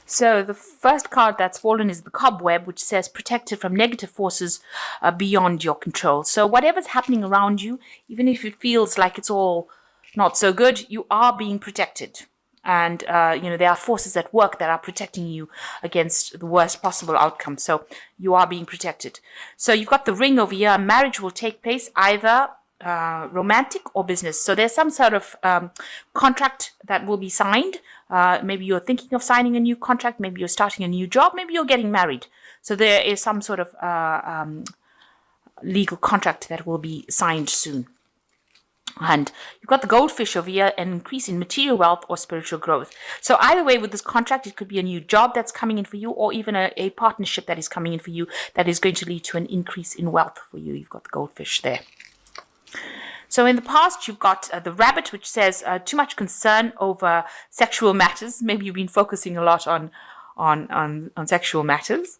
So the first card that's fallen is the cobweb, which says protected from negative forces beyond your control. So whatever's happening around you, even if it feels like it's all not so good, you are being protected. And, there are forces at work that are protecting you against the worst possible outcome. So you are being protected. So you've got the ring over here. Marriage will take place either romantic or business. So there's some sort of contract that will be signed. Maybe you're thinking of signing a new contract. Maybe you're starting a new job. Maybe you're getting married. So there is some sort of legal contract that will be signed soon. And you've got the goldfish over here, an increase in material wealth or spiritual growth. So either way, with this contract, it could be a new job that's coming in for you, or even a partnership that is coming in for you that is going to lead to an increase in wealth for you. You've got the goldfish there. So in the past, you've got the rabbit, which says too much concern over sexual matters. Maybe you've been focusing a lot on sexual matters.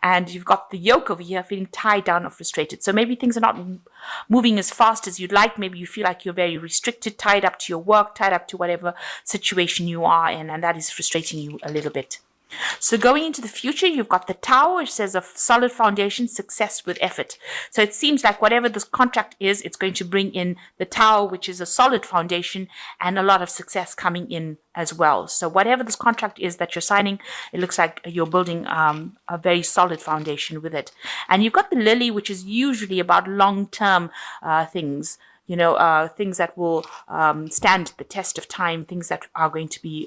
And you've got the yoke over here, feeling tied down or frustrated. So maybe things are not moving as fast as you'd like. Maybe you feel like you're very restricted, tied up to your work, tied up to whatever situation you are in, and that is frustrating you a little bit. So going into the future, you've got the tower, which says a solid foundation, success with effort. So it seems like whatever this contract is, it's going to bring in the tower, which is a solid foundation, and a lot of success coming in as well. So whatever this contract is that you're signing, it looks like you're building a very solid foundation with it. And you've got the lily, which is usually about long-term things. Things that will stand the test of time, things that are going to be,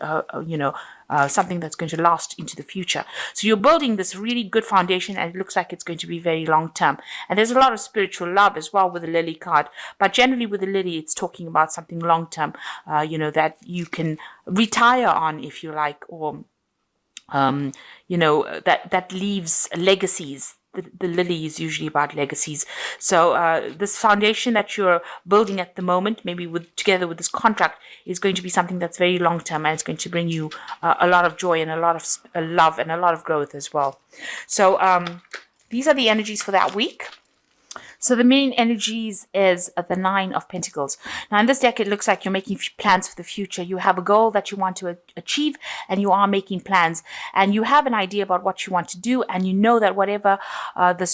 something that's going to last into the future. So you're building this really good foundation, and it looks like it's going to be very long term. And there's a lot of spiritual love as well with the lily card. But generally with the lily, it's talking about something long term, that you can retire on, if you like, or, that leaves legacies. The lily is usually about legacies. So this foundation that you're building at the moment, maybe together with this contract, is going to be something that's very long term, and it's going to bring you a lot of joy and a lot of love and a lot of growth as well. So these are the energies for that week. So the main energies is the Nine of Pentacles. Now in this deck, it looks like you're making plans for the future. You have a goal that you want to achieve, and you are making plans, and you have an idea about what you want to do, and you know that whatever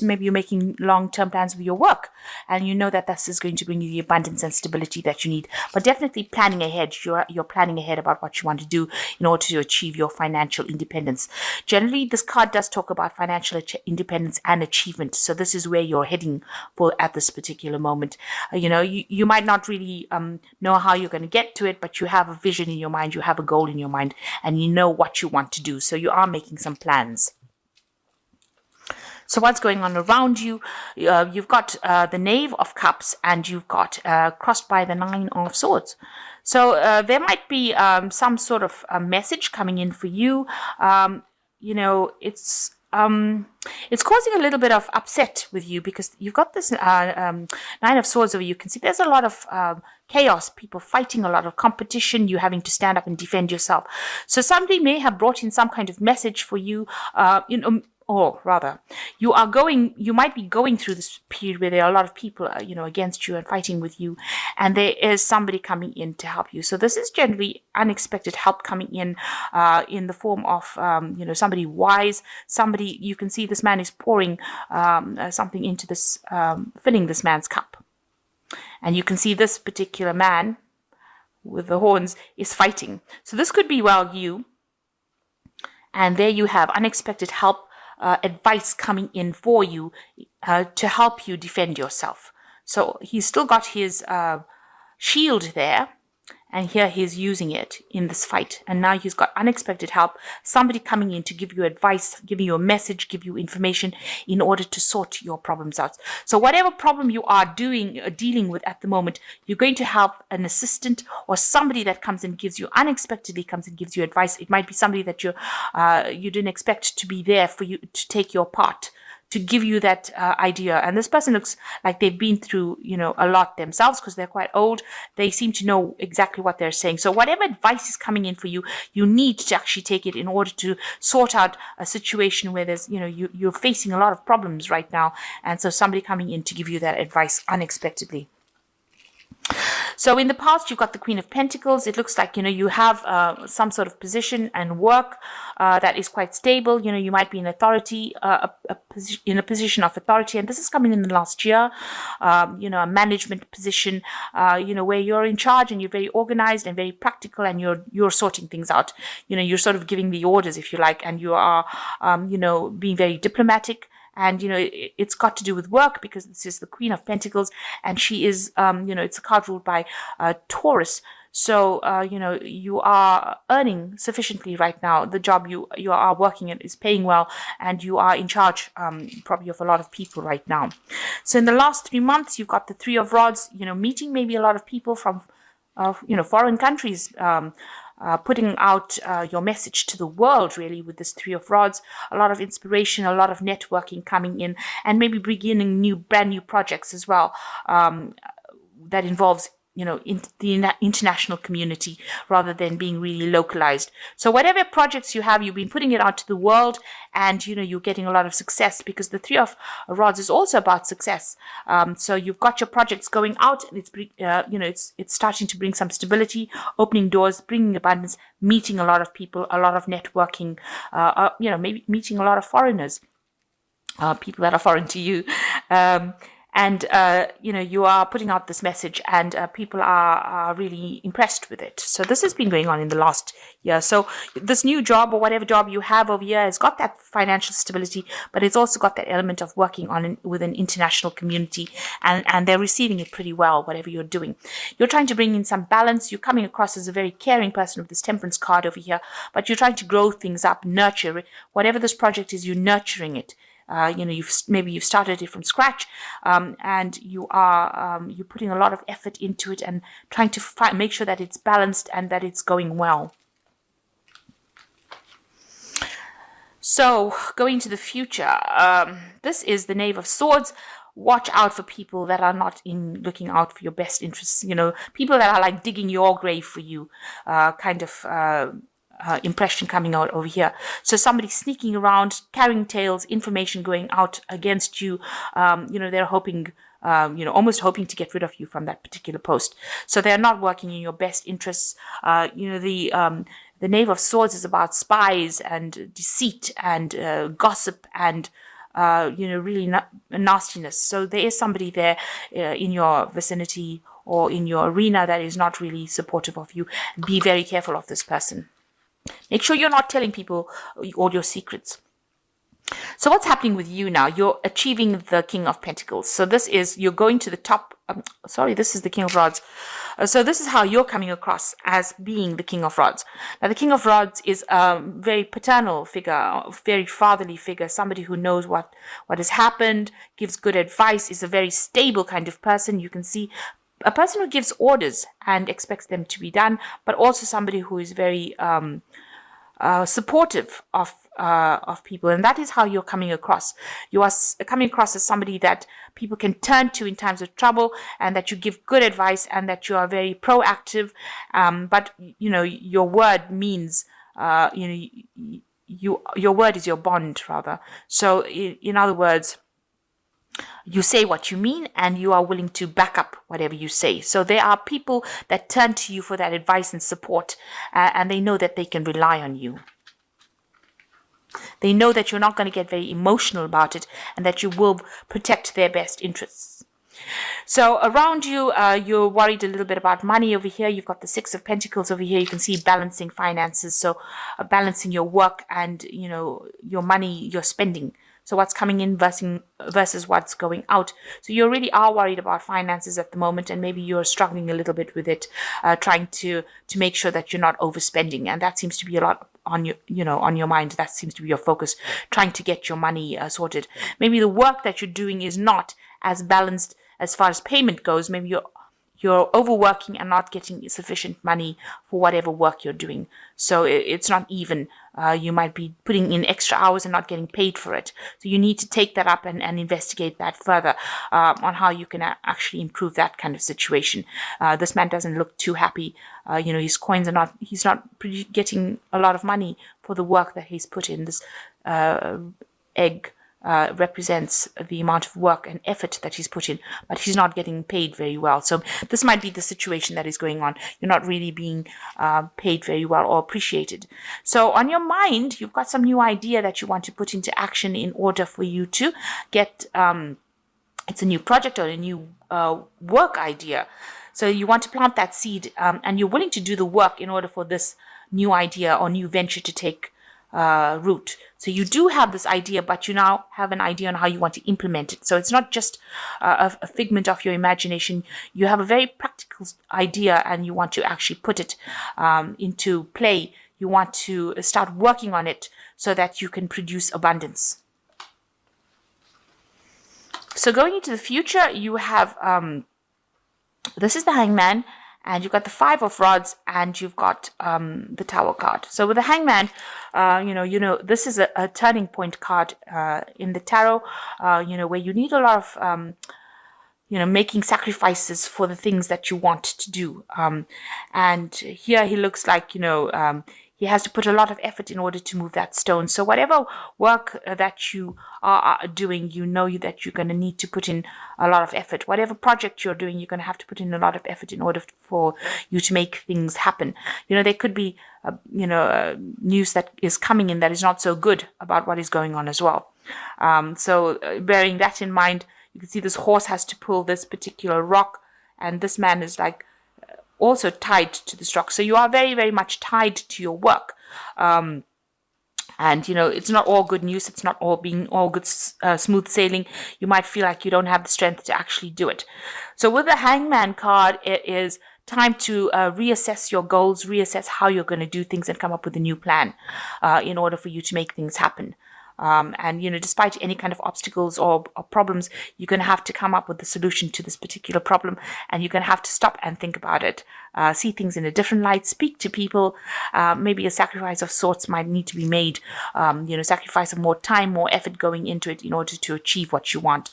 maybe you're making long-term plans with your work, and you know that this is going to bring you the abundance and stability that you need. But definitely planning ahead. You're planning ahead about what you want to do in order to achieve your financial independence. Generally, this card does talk about financial independence and achievement. So this is where you're heading for at this particular moment. You might not really know how you're going to get to it, but you have a vision in your mind, you have a goal in your mind, and you know what you want to do. So you are making some plans. So what's going on around you? You've got the Knave of Cups, and you've got crossed by the Nine of Swords. So there might be some sort of message coming in for you. It's causing a little bit of upset with you, because you've got this Nine of Swords over you. You can see there's a lot of chaos, people fighting, a lot of competition, you having to stand up and defend yourself. So somebody may have brought in some kind of message for you, or rather, you might be going through this period where there are a lot of people, against you and fighting with you, and there is somebody coming in to help you. So this is generally unexpected help coming in the form of, somebody wise, somebody, you can see this man is pouring something into this, filling this man's cup. And you can see this particular man with the horns is fighting. So this could be you. And there you have unexpected help. Advice coming in for you to help you defend yourself. So he's still got his shield there, and here he's using it in this fight. And now he's got unexpected help, somebody coming in to give you advice, give you a message, give you information in order to sort your problems out. So whatever problem you are dealing with at the moment, you're going to have an assistant or somebody that comes and unexpectedly comes and gives you advice. It might be somebody that you didn't expect to be there for you to take your part, to give you that idea. And this person looks like they've been through, a lot themselves, because they're quite old. They seem to know exactly what they're saying. So whatever advice is coming in for you, you need to actually take it in order to sort out a situation where there's, you're facing a lot of problems right now. And so somebody coming in to give you that advice unexpectedly. So in the past, you've got the Queen of Pentacles. It looks like, you have some sort of position and work that is quite stable. You might be in authority, in a position of authority, and this is coming in the last year. A management position, where you're in charge and you're very organized and very practical, and you're sorting things out. You're sort of giving the orders, if you like, and you are, being very diplomatic. And, it's got to do with work, because this is the Queen of Pentacles, and she is, it's a card ruled by Taurus. So, you are earning sufficiently right now. The job you are working at is paying well, and you are in charge probably of a lot of people right now. So in the last 3 months, you've got the Three of Rods, meeting maybe a lot of people from, foreign countries, putting out your message to the world, really, with this Three of Rods. A lot of inspiration, a lot of networking coming in, and maybe beginning brand new projects as well, that involves in the international community rather than being really localized. So whatever projects you have, you've been putting it out to the world, and you're getting a lot of success, because the Three of Rods is also about success. So you've got your projects going out, and it's starting to bring some stability, opening doors, bringing abundance, meeting a lot of people, a lot of networking, maybe meeting a lot of foreigners, people that are foreign to you. And, you are putting out this message, and people are really impressed with it. So this has been going on in the last year. So this new job, or whatever job you have over here, has got that financial stability, but it's also got that element of working with an international community, and they're receiving it pretty well, whatever you're doing. You're trying to bring in some balance. You're coming across as a very caring person with this Temperance card over here, but you're trying to grow things up, nurture it. Whatever this project is, you're nurturing it. You've started it from scratch, and you're putting a lot of effort into it, and trying to make sure that it's balanced and that it's going well. So going to the future, this is the Knave of Swords. Watch out for people that are not looking out for your best interests. People that are like digging your grave for you, impression coming out over here. So somebody sneaking around, carrying tales, information going out against you. They're hoping, almost hoping to get rid of you from that particular post. So they're not working in your best interests. The Knave of Swords is about spies and deceit and gossip and really nastiness. So there is somebody there in your vicinity or in your arena that is not really supportive of you. Be very careful of this person. Make sure you're not telling people all your secrets. So what's happening with you now? You're achieving the King of Pentacles. So you're going to the top. This is the King of Rods. So this is how you're coming across as being the King of Rods. Now, the King of Rods is a very paternal figure, very fatherly figure, somebody who knows what has happened, gives good advice, is a very stable kind of person. You can see a person who gives orders and expects them to be done, but also somebody who is very supportive of people, and that is how you're coming across. You are coming across as somebody that people can turn to in times of trouble, and that you give good advice, and that you are very proactive. But your word means your word is your bond, rather. So in other words, you say what you mean, and you are willing to back up whatever you say. So there are people that turn to you for that advice and support, and they know that they can rely on you. They know that you're not going to get very emotional about it, and that you will protect their best interests. So around you, you're worried a little bit about money over here. You've got the Six of Pentacles over here. You can see balancing finances. So balancing your work and, your money, your spending. So what's coming in versus what's going out. So you really are worried about finances at the moment, and maybe you're struggling a little bit with it, trying to make sure that you're not overspending. And that seems to be a lot on your mind. That seems to be your focus, trying to get your money sorted. Maybe the work that you're doing is not as balanced as far as payment goes. Maybe you're overworking and not getting sufficient money for whatever work you're doing. So it's not even. You might be putting in extra hours and not getting paid for it. So you need to take that up and investigate that further on how you can actually improve that kind of situation. This man doesn't look too happy. His coins he's not getting a lot of money for the work that he's put in. This egg represents the amount of work and effort that he's put in, but he's not getting paid very well. So this might be the situation that is going on. You're not really being paid very well or appreciated. So on your mind, you've got some new idea that you want to put into action in order for you to get, it's a new project or a new work idea. So you want to plant that seed, and you're willing to do the work in order for this new idea or new venture to take root. So you do have this idea, but you now have an idea on how you want to implement it. So it's not just a figment of your imagination. You have a very practical idea, and you want to actually put it into play. You want to start working on it so that you can produce abundance. So going into the future, you have this is the Hangman, and you've got the Five of Rods, and you've got the Tower card. So with the Hangman, this is a turning point card in the tarot, where you need a lot of, making sacrifices for the things that you want to do. And here he looks like, he has to put a lot of effort in order to move that stone. So whatever work that you are doing, that you're going to need to put in a lot of effort. Whatever project you're doing, you're going to have to put in a lot of effort in order for you to make things happen. There could be, news that is coming in that is not so good about what is going on as well. So bearing that in mind, you can see this horse has to pull this particular rock, and this man is like, also tied to this rock. So you are very, very much tied to your work. And, it's not all good news. It's not all good, smooth sailing. You might feel like you don't have the strength to actually do it. So with the Hangman card, it is time to reassess your goals, reassess how you're going to do things, and come up with a new plan in order for you to make things happen. And despite any kind of obstacles or problems, you're going to have to come up with a solution to this particular problem, and you're going to have to stop and think about it, see things in a different light, speak to people. Maybe a sacrifice of sorts might need to be made, sacrifice of more time, more effort going into it in order to achieve what you want.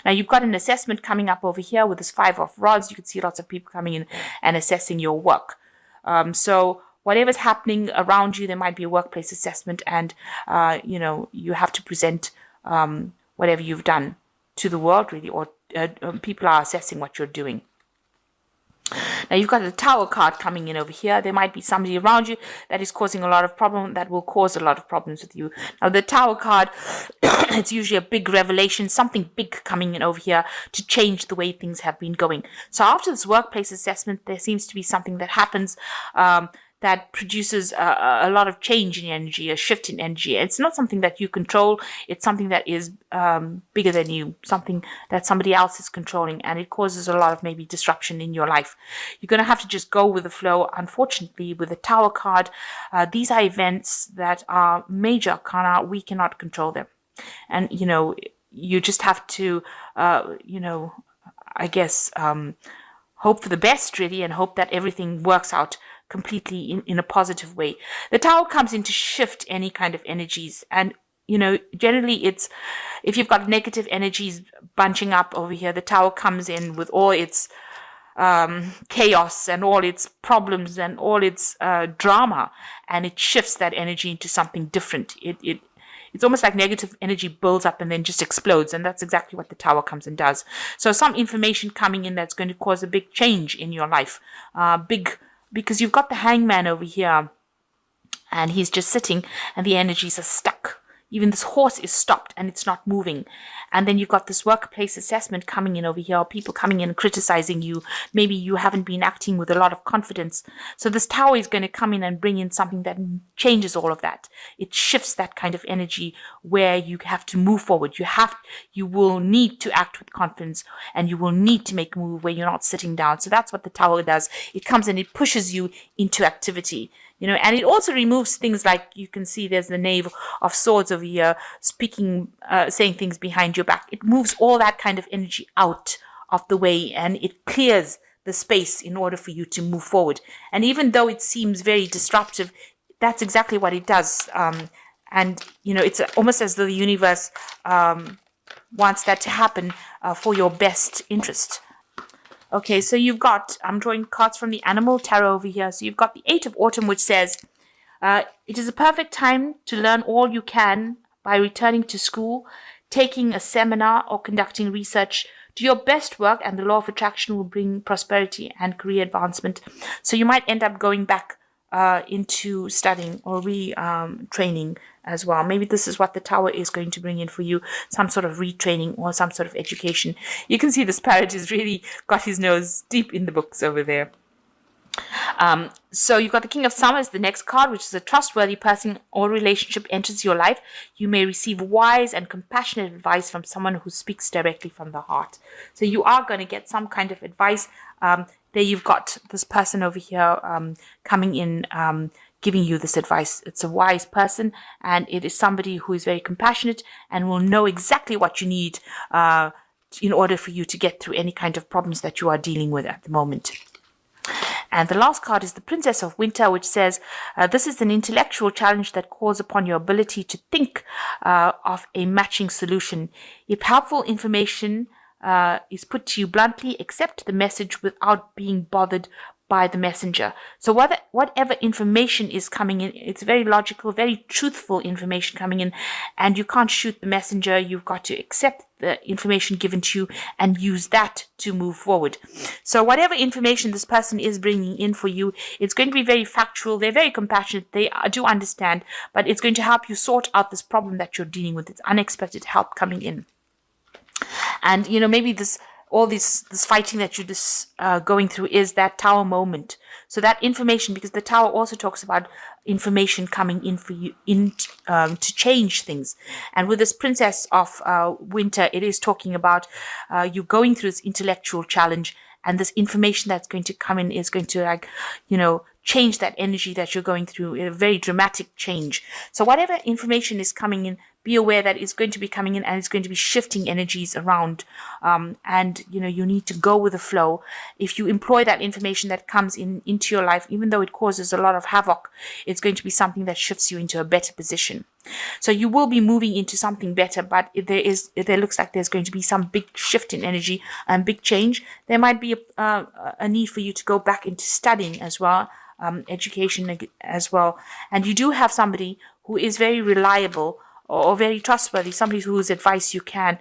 Now you've got an assessment coming up over here with this Five of Rods. You can see lots of people coming in and assessing your work. So whatever's happening around you, there might be a workplace assessment, and, you have to present whatever you've done to the world, really, or people are assessing what you're doing. Now you've got the Tower card coming in over here. There might be somebody around you that is causing a lot of problem, that will cause a lot of problems with you. Now the Tower card, it's usually a big revelation, something big coming in over here to change the way things have been going. So after this workplace assessment, there seems to be something that happens that produces a lot of change in energy, a shift in energy. It's not something that you control. It's something that is bigger than you, something that somebody else is controlling, and it causes a lot of maybe disruption in your life. You're going to have to just go with the flow. Unfortunately, with the Tower card, these are events that are major arcana. We cannot control them. And, you just have to, I guess, hope for the best, really, and hope that everything works out completely in a positive way. The Tower comes in to shift any kind of energies, and generally it's, if you've got negative energies bunching up over here, the Tower comes in with all its chaos and all its problems and all its drama, and it shifts that energy into something different. It's almost like negative energy builds up and then just explodes, and that's exactly what the Tower comes and does. So some information coming in that's going to cause a big change in your life, because you've got the Hangman over here, and he's just sitting, and the energies are stuck. Even this horse is stopped, and it's not moving. And then you've got this workplace assessment coming in over here, people coming in and criticizing you. Maybe you haven't been acting with a lot of confidence. So this Tower is going to come in and bring in something that changes all of that. It shifts that kind of energy where you have to move forward. You will need to act with confidence, and you will need to make a move where you're not sitting down. So that's what the Tower does. It comes and it pushes you into activity. And it also removes things like, you can see there's the Knave of Swords over here saying things behind your back. It moves all that kind of energy out of the way, and it clears the space in order for you to move forward. And even though it seems very disruptive, that's exactly what it does. And it's almost as though the universe wants that to happen for your best interest. Okay, so you've got, I'm drawing cards from the Animal Tarot over here. So you've got the Eight of Autumn, which says, it is a perfect time to learn all you can by returning to school. taking a seminar or conducting research. Do your best work and the law of attraction will bring prosperity and career advancement. So you might end up going back into studying or retraining as well. Maybe this is what the Tower is going to bring in for you, some sort of retraining or some sort of education. You can see this parrot has really got his nose deep in the books over there. So you've got the King of Summers, the next card, which is a trustworthy person or relationship enters your life. You may receive wise and compassionate advice from someone who speaks directly from the heart. So you are going to get some kind of advice. There you've got this person over here coming in, giving you this advice. It's a wise person, and it is somebody who is very compassionate and will know exactly what you need in order for you to get through any kind of problems that you are dealing with at the moment. And the last card is the Princess of Winter, which says, this is an intellectual challenge that calls upon your ability to think of a matching solution. If helpful information is put to you bluntly, accept the message without being bothered by the messenger. So whatever information is coming in, it's very logical, very truthful information coming in, and you can't shoot the messenger. You've got to accept the information given to you and use that to move forward. So whatever information this person is bringing in for you, it's going to be very factual. They're very compassionate. They do understand, but it's going to help you sort out this problem that you're dealing with. It's unexpected help coming in. And, maybe this fighting that you're just going through is that Tower moment. So that information, because the Tower also talks about information coming in for you to change things. And with this Princess of Winter, it is talking about you going through this intellectual challenge, and this information that's going to come in is going to change that energy that you're going through, a very dramatic change. So whatever information is coming in, be aware that it's going to be coming in and it's going to be shifting energies around. And you need to go with the flow. If you employ that information that comes into your life, even though it causes a lot of havoc, it's going to be something that shifts you into a better position. So you will be moving into something better, but there looks like there's going to be some big shift in energy and big change. There might be a need for you to go back into studying as well, education as well. And you do have somebody who is very reliable or very trustworthy, somebody whose advice you can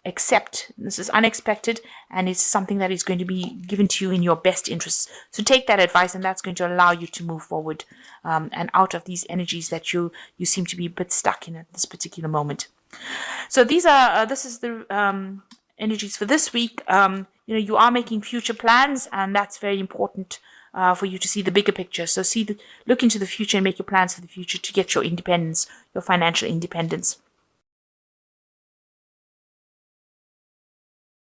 accept. This is unexpected, and it's something that is going to be given to you in your best interests. So take that advice, and that's going to allow you to move forward and out of these energies that you seem to be a bit stuck in at this particular moment. So this is the energies for this week. You are making future plans, and that's very important for you to see the bigger picture. So look into the future and make your plans for the future to get your independence, your financial independence.